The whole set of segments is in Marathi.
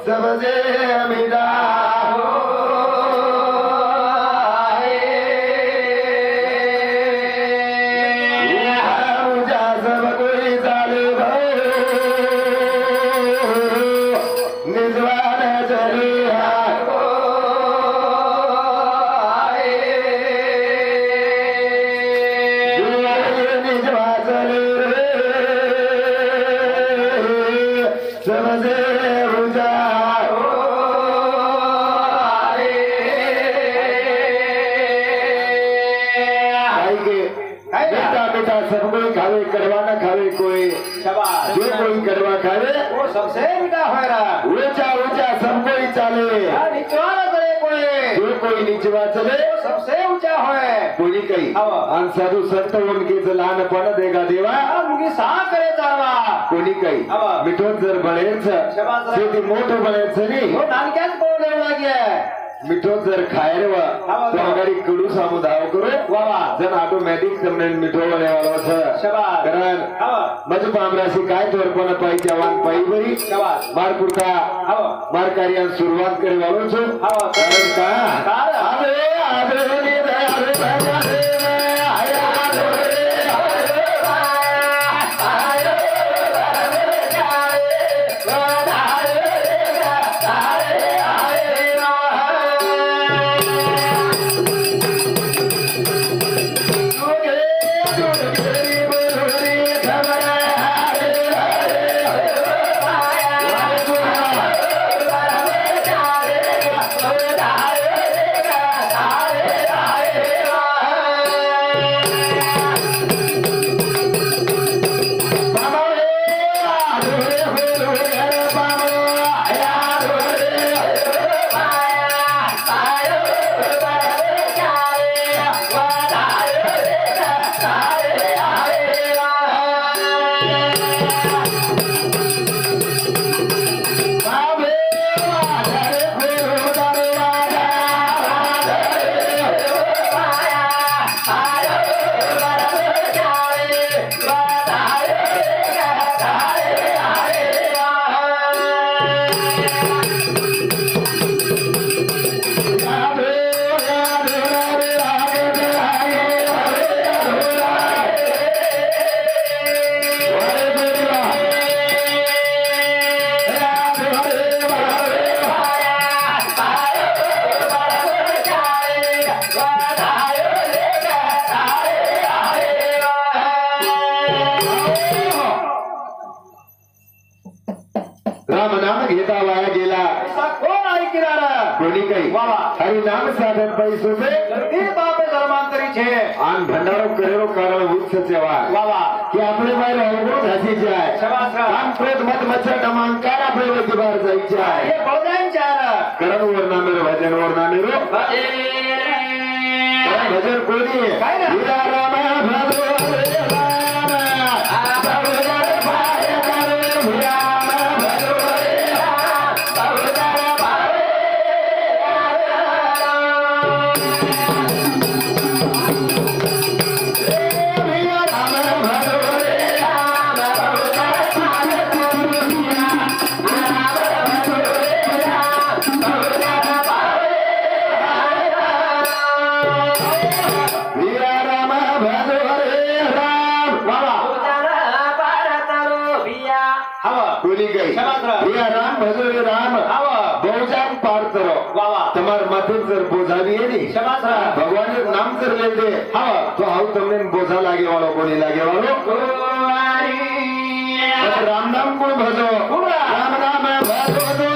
सबसे मेरा सबसे मीठा होएरा ऊंचा ऊंचा सब कोई चले नीचवा करे कोई जो कोई नीचवा चले सबसे ऊंचा होए कोई कही अन साधु संत उनकी जलान पण देगा देवा उनकी सा करे चारवा कोणी कही मिठो जर बळेच शेती मोठो बळेच नी हो नानक्याच बोल लागे मिठो जर खायरवा तो अगाडी कडू सामू धाव करो वावा जन ऑटोमॅटिक તમને मिठो बळेवालो छ शाबाश कारण मज पामरासी काय तोरपण पाई जवान पाई बरी शाबाश मार पुरका मार कार्य सुरुवात करे वालो छ कारण का आबे आबे नी दे आबे भगवान आया हरि नाम साधन पैसों से बापे धर्मांतरी छे आन भंडारो करेलो कारण उच्च सेवा वावा कि आपले बाहेर अवगुण घासी जाय शाबाश काम प्रेत मत मच्छर डमांकार आपले वरती बाहेर जाई जाय हे बोलदान चार करण वरना मेरो भजन वरना मेरो भजन कोणी काय रे हीरा राम भजो भगवान नाम कर ले दे तो हाउ तुमने बोझा लागे वालों को नहीं लागे वालों राम नाम को भजो राम नाम भजो तो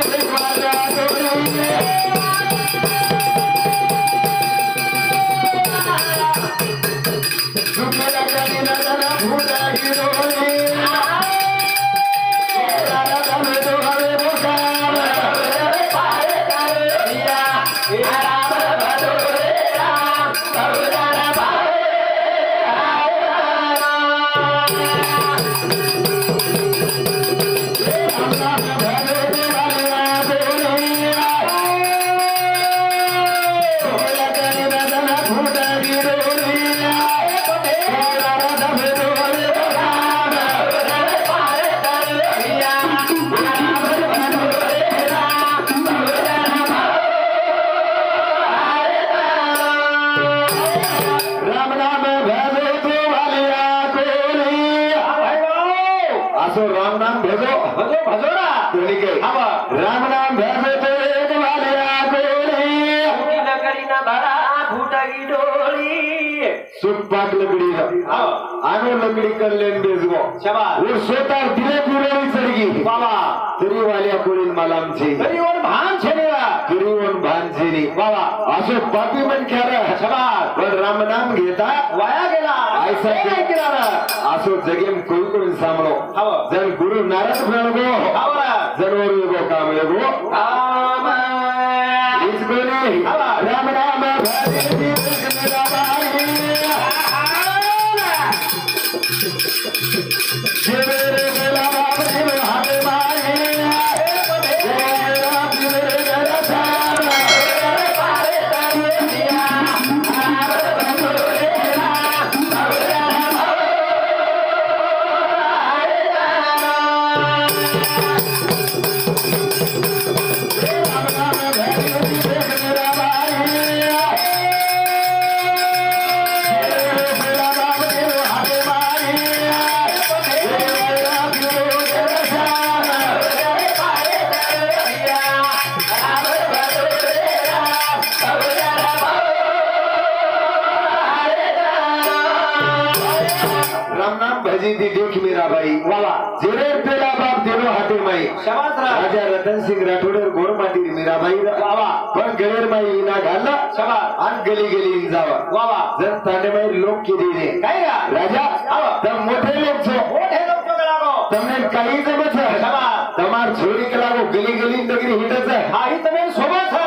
असो राम नाम भजो भजो भजो ना कोणी काही राम नाम भजो तो एक वाल्या कोणी नगरी ना भरा फुटगी डोळी सुख पाक लकड़ी आनो लकड़ी कर लेन बेजगो शाबाश वो सोता दिले पुरणी चढगी बाबा तरी वाल्या कोळीन मलाम छे तरी वन भान छेनेवा तरी वन भान छेनी बाबा असो पापी मन खेरा शाबाश पण राम नाम घेता वाया गेला ऐसा काय केला असो जगेम कोई सांभळो जन गुरु नारायण प्रणगो जनवर गो काम एगो काम इसको नहीं राम नाम भजे देख मेरा भाई वाला जेरे पेला बाप देनो हाथे माई शाबाश राजा रतन सिंह राठोड गोर माटी मेरा भाई वावा पण गलेर माई इना घालला शाबाश आन गली गली जावा वावा जन ताने माई लोक केली रे काय राजा तम मोठे लोक छो लागो तमने काही जमत शाबाश तमार छोरी के लागो गली गली नगरी हिटच हा ही तमे सोबत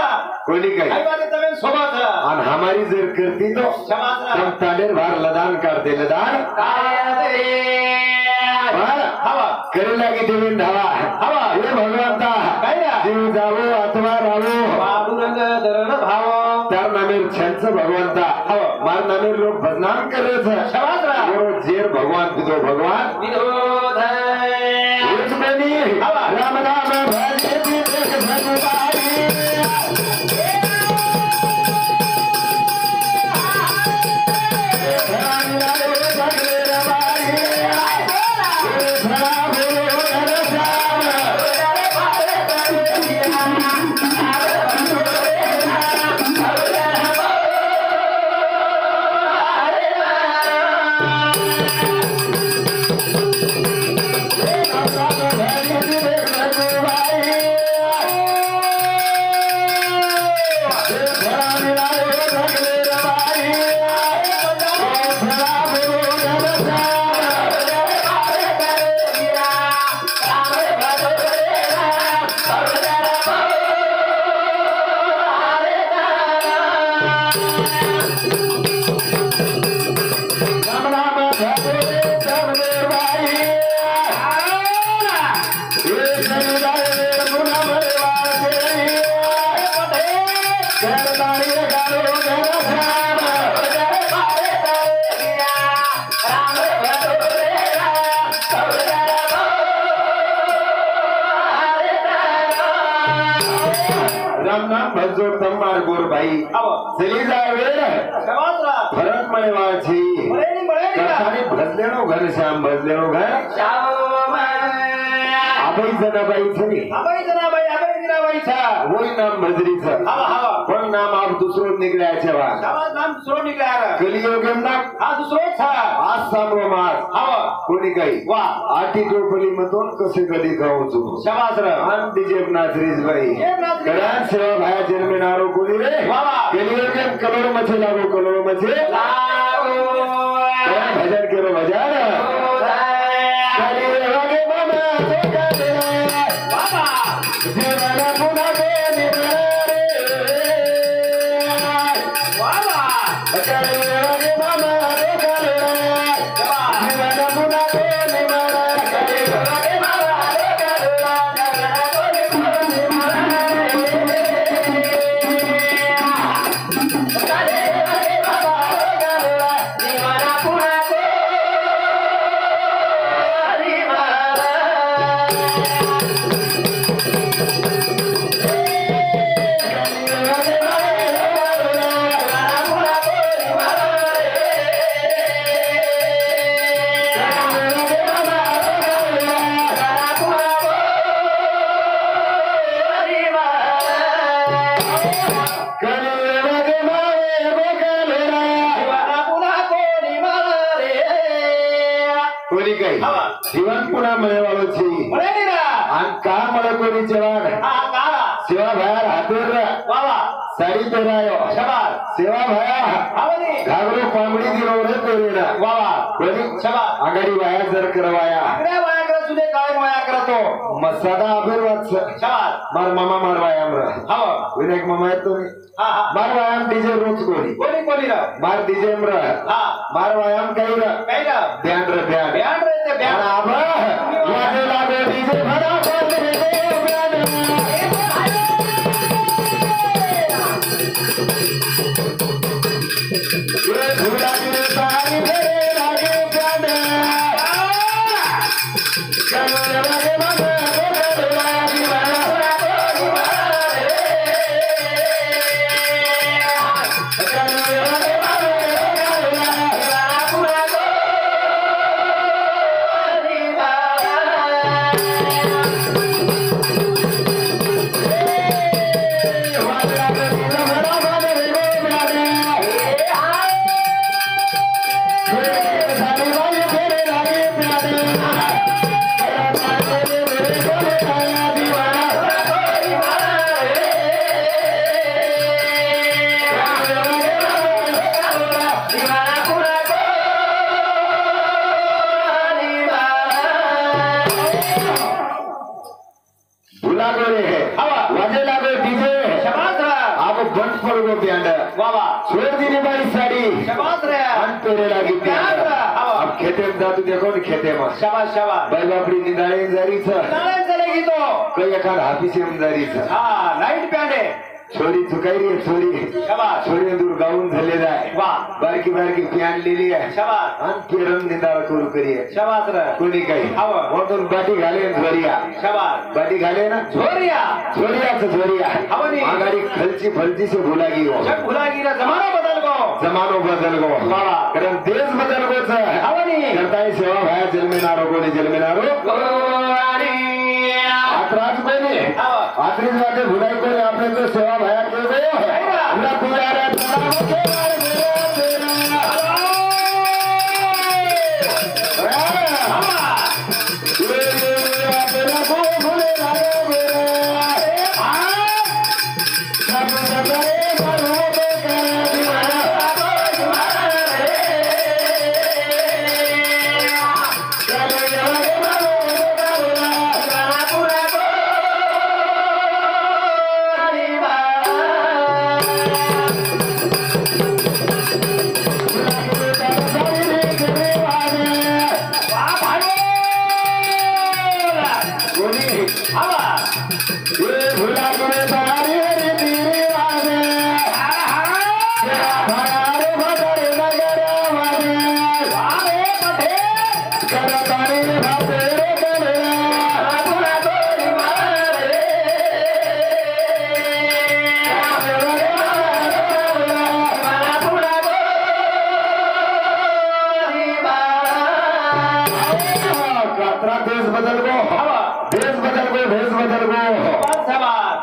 कोणी काही आई बात तमे सोबत आन हमारी जर करती तो शाबाश तम ताडेर भार लदान करते लदान काय हवा करे लागे देवीन धावा हवा हे भगवंता काय जीव जावो अथवा रावो पांडुरंग दरण भाव तर नामेर छंच भगवंता हवा मार नामेर लोक बदनाम करे छ शाबाश रा जेर भगवान विदो भगवान विरोध दुश्मनी हवा राम नाम भजे देख भगवाई भजो तमार गोर भाई चली जाए फरक मळे वाची भजलेनो घर श्याम भजलेनो घर अभय जनाबाई छनी अभय जनाबाई अभय मीराबाई था वही नाम भजरी था पण नाम आप दूसरो निकल्या छे वा नाम दूसरो निकल्या कलियुग ना हा दूसरो था आज सामरो मास हवा कोणी काही वा आठी टोपली मधून कसे कधी खाऊ चुको शाबास रे आन दिजेब नाथरीज भाई करा सेवा भाया जन्मेनारो कोणी रे वा कलियुग करोड़ मचे लागो करोड़ मचे लागो भजन करो भजन कोणी काही जीवन पुन्हा मिळवालो छी आणि का मला कोणी जेवण सेवा बाहेर हातूर साडी पेरायो सेवा भाया घागरो पांगडी दिलो रे पेरेना कोणी आघाडी बाहेर जर करवाया तुझे काय माया करतो मसादा अभिर्वाद मार मामा मार व्यायाम विनायक मामा येतो मार व्यायाम डीजे रोज कोणी मार डीजे मार व्यायाम काही ध्यान ध्यान आबा माझे लागो डीजे भरा शाबाश शाबाश बाई बापडी निंदाळे जारी कई एखाद हाफिस जारी नाईट पॅन्ट आहे छोरी चुकाई रे छोरी शाबाश छोरी दूर गाऊन झालेला आहे बारकी बारकी पॅन्ट लिहिली आहे शाबाश आणि केरम निंदाळ करू करी शाबास कोणी काही म्हणून बाटी घाले झोरिया शाबाश बाटी घाले ना झोरिया झोरिया आगाडी खलची फलची से भुलागी हो भुलागी ना जमानो बदल गो कारण देश बदल गो करता है सेवा भाया जन्मेनारो कोणी जन्मेनारो आत्राज कोणी आत्रीज वाटे भुलाई कोणी आपले तो सेवा भाया के गयो पुजारा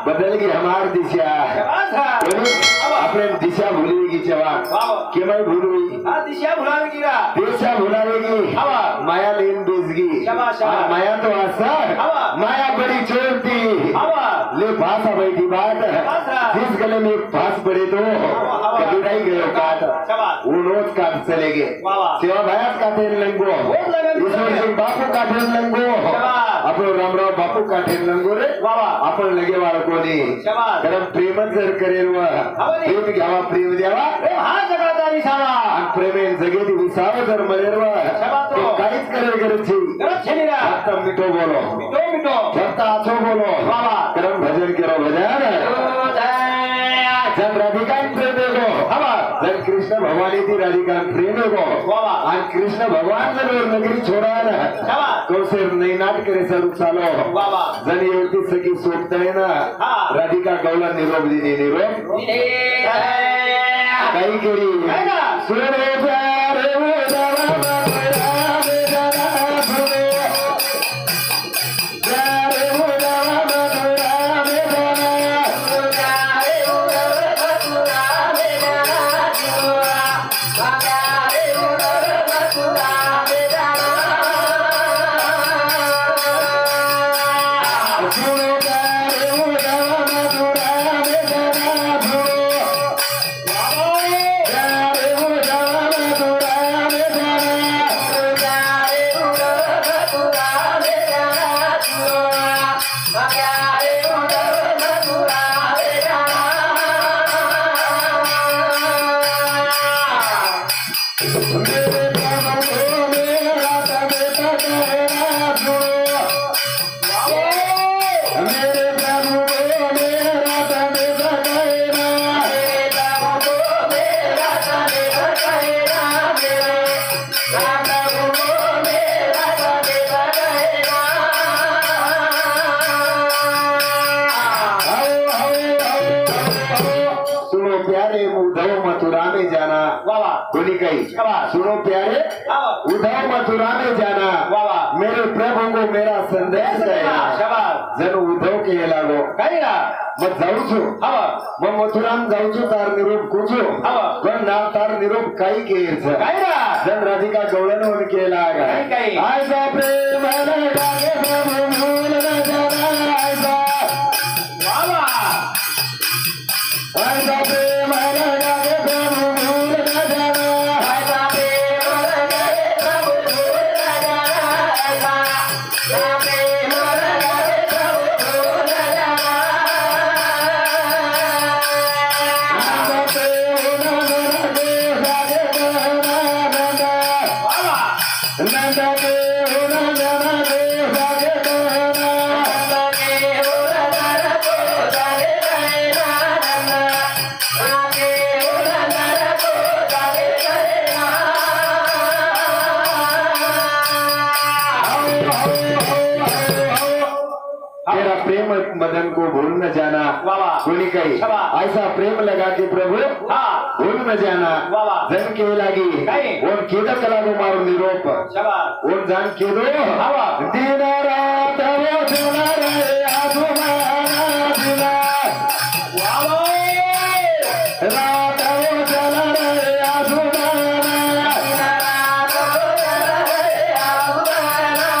बदल की हमार दिशा अपने दिशा भूलेगी जवान के मैं भूलूंगी दिशा भुलावेगी दिशा भुलावेगी माया लेन बेचगी माया तो आसा माया बड़ी चोरती ले भाषा बैठी बात जिस गले में भाष पड़े तो कभी गयो काट वो नोच काट चले गए सेवा भायात काटे लंगो ईश्वर सिंह बापू काटे लंगो अपनो रामराव बापू काटे लंगो रे आपण लगे वाला कोणी कारण प्रेमच जर करेल प्रेम घ्यावा प्रेम द्यावा हा जगाचा विसावा आणि प्रेमेन जगेती विसावा जर मरेल तो काहीच करेल गरज आता मिठो बोलो मिठो फक्त आछो बोलो कारण भजन केलो भजन जन राधिका प्रेम गो जन कृष्ण भगवान थी राधिका प्रेम गो आणि कृष्ण भगवान जर नगरी छोड़ा तो सिर नहीं नाट करे स्वरूप चालो जन येवती सखी सोडताय ना राधिका गौला निरोप दिली निरोप काही केली सुरे कोनी कही सुनो प्यारे उद्धव मथुरा में जाना मेरे प्रभु को मेरा संदेश देना जन उद्धव के लागो काही ना मग जाऊ छु मग मथुराम जाऊ छु तार निरूप कुछो पण ना तार निरूप काही केर छ काही ना जन राधिका गौळन होन केला काही आयसा प्रेम लागे प्रभु मूल न जाना आयसा वावा आयसा प्रेम लागे प्रभु मूल न जाना आयसा प्रेम लागे प्रभु मूल न जाना आयसा प्रेम लागे प्रभु मूल न जाना तेरा प्रेम मदन को भूल न जाना कोनी कही ऐसा प्रेम लगा के प्रभु भूल न जाना जन के लागी और केदा कला को मारो निरोप और जान के दो दिन रात वो चला रहे आसमाना दिला रात वो चला रहे आसमाना रात वो चला रहे आसमाना दिला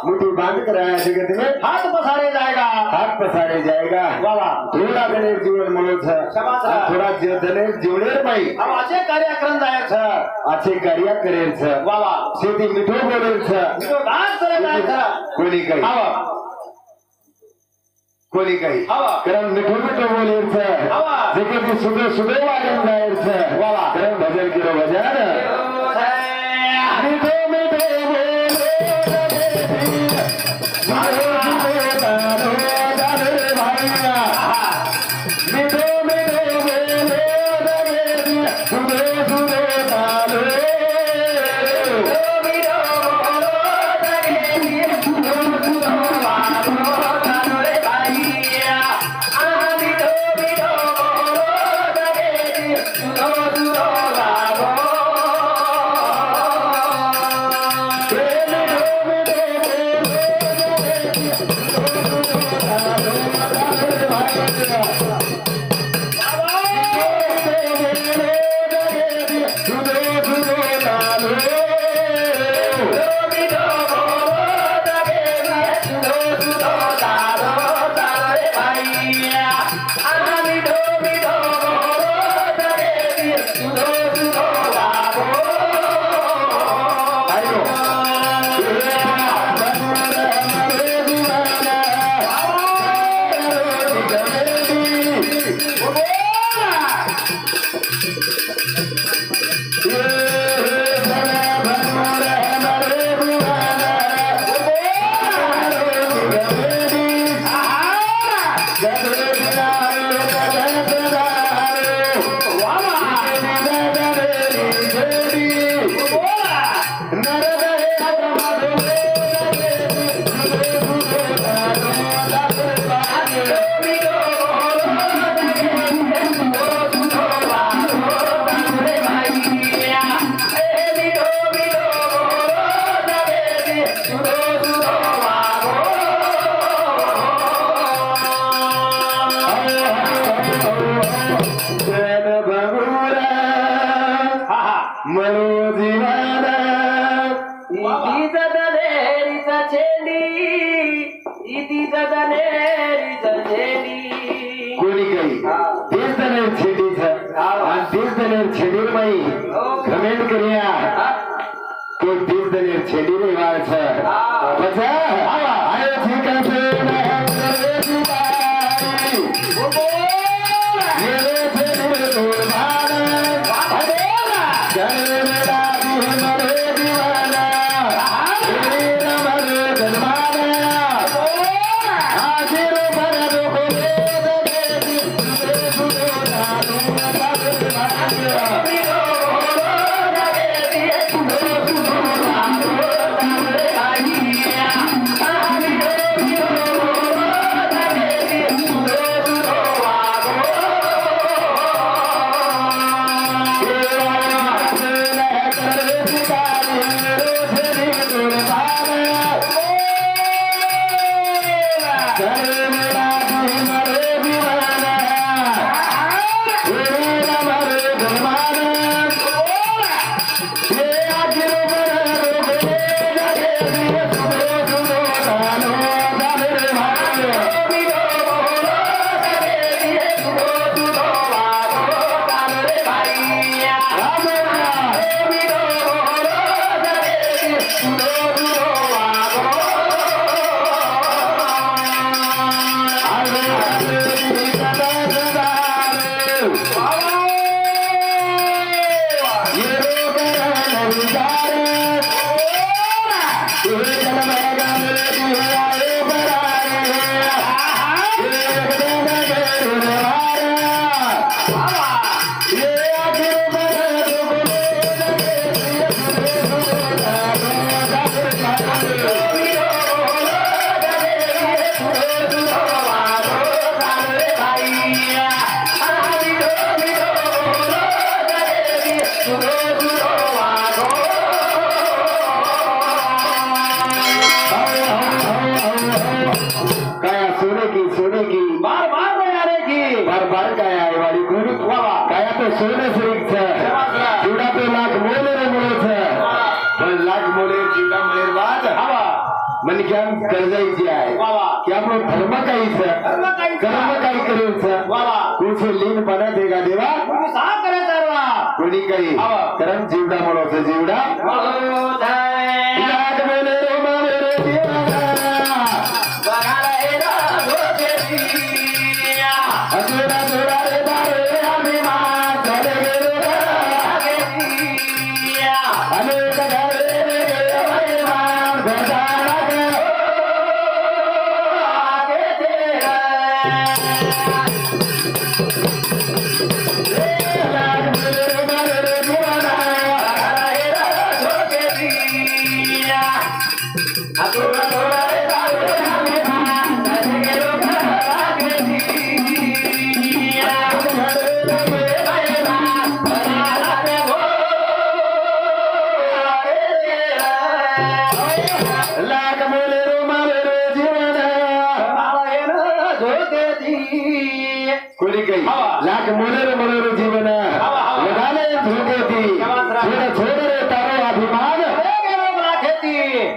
मुट्ठी बांध कर आया जगत में हाथ पसारे जाएगा थोड़ा गणेश जीवन म्हणून थोड़ा गणेश जीवनेर बाई अच्छे कार्य करून जायचं अच्छे कार्य करेल शेती मिठो बोलेल कोणी काही कारण मिठो बोलेल जगत सुबह सुबह वाढून जायचं कारण भजन केलं भजन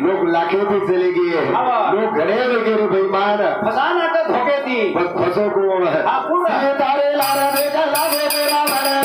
लोग लाखे भी चले गए, लोग घड़े लगे रे बेईमान, फसाना का धोखे थी, बस फंसो को है। ये तारे लारा बेटा लागे मेरा बना,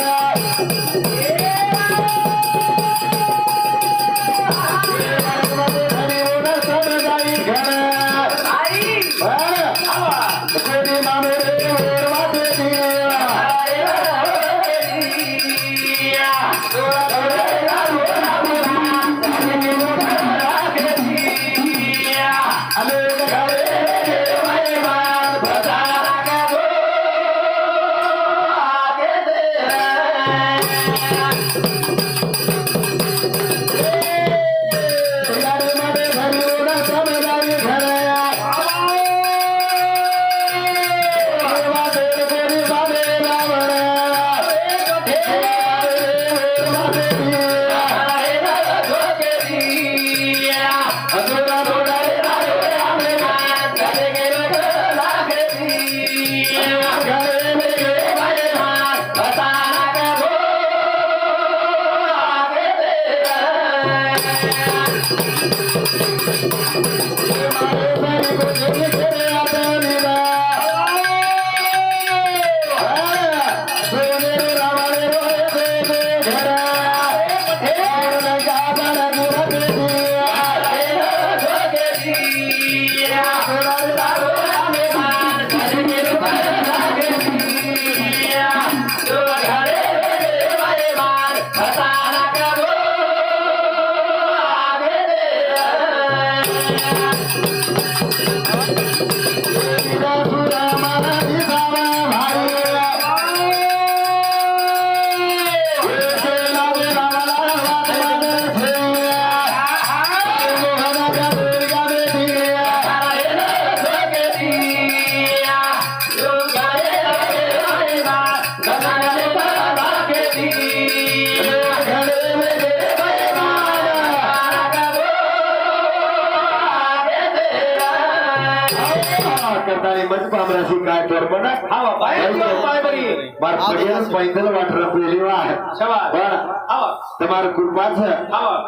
तमार कुर्बान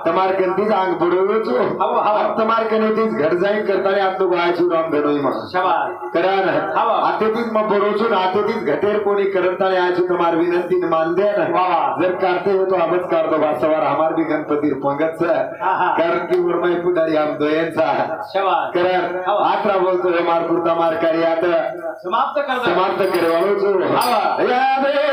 तमार गंदी आंग बुड़ो छो तमार कने तीस घर जाई करता रे आप लोग आए छु राम धनोई मा शाबाश करान आते तीस म बुड़ो छो आते तीस घटेर कोनी करता रे आए छु तमार विनंती न मान दे ना जर करते हो तो आबत कर दो सवार हमार भी गणपति पंगत से कारण की उर्मय पुडारी हम दोयन सा शाबाश करान आत्रा बोलतो हमार कुर्ता मार करियात समाप्त करे वालो छो याद रे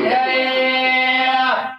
जय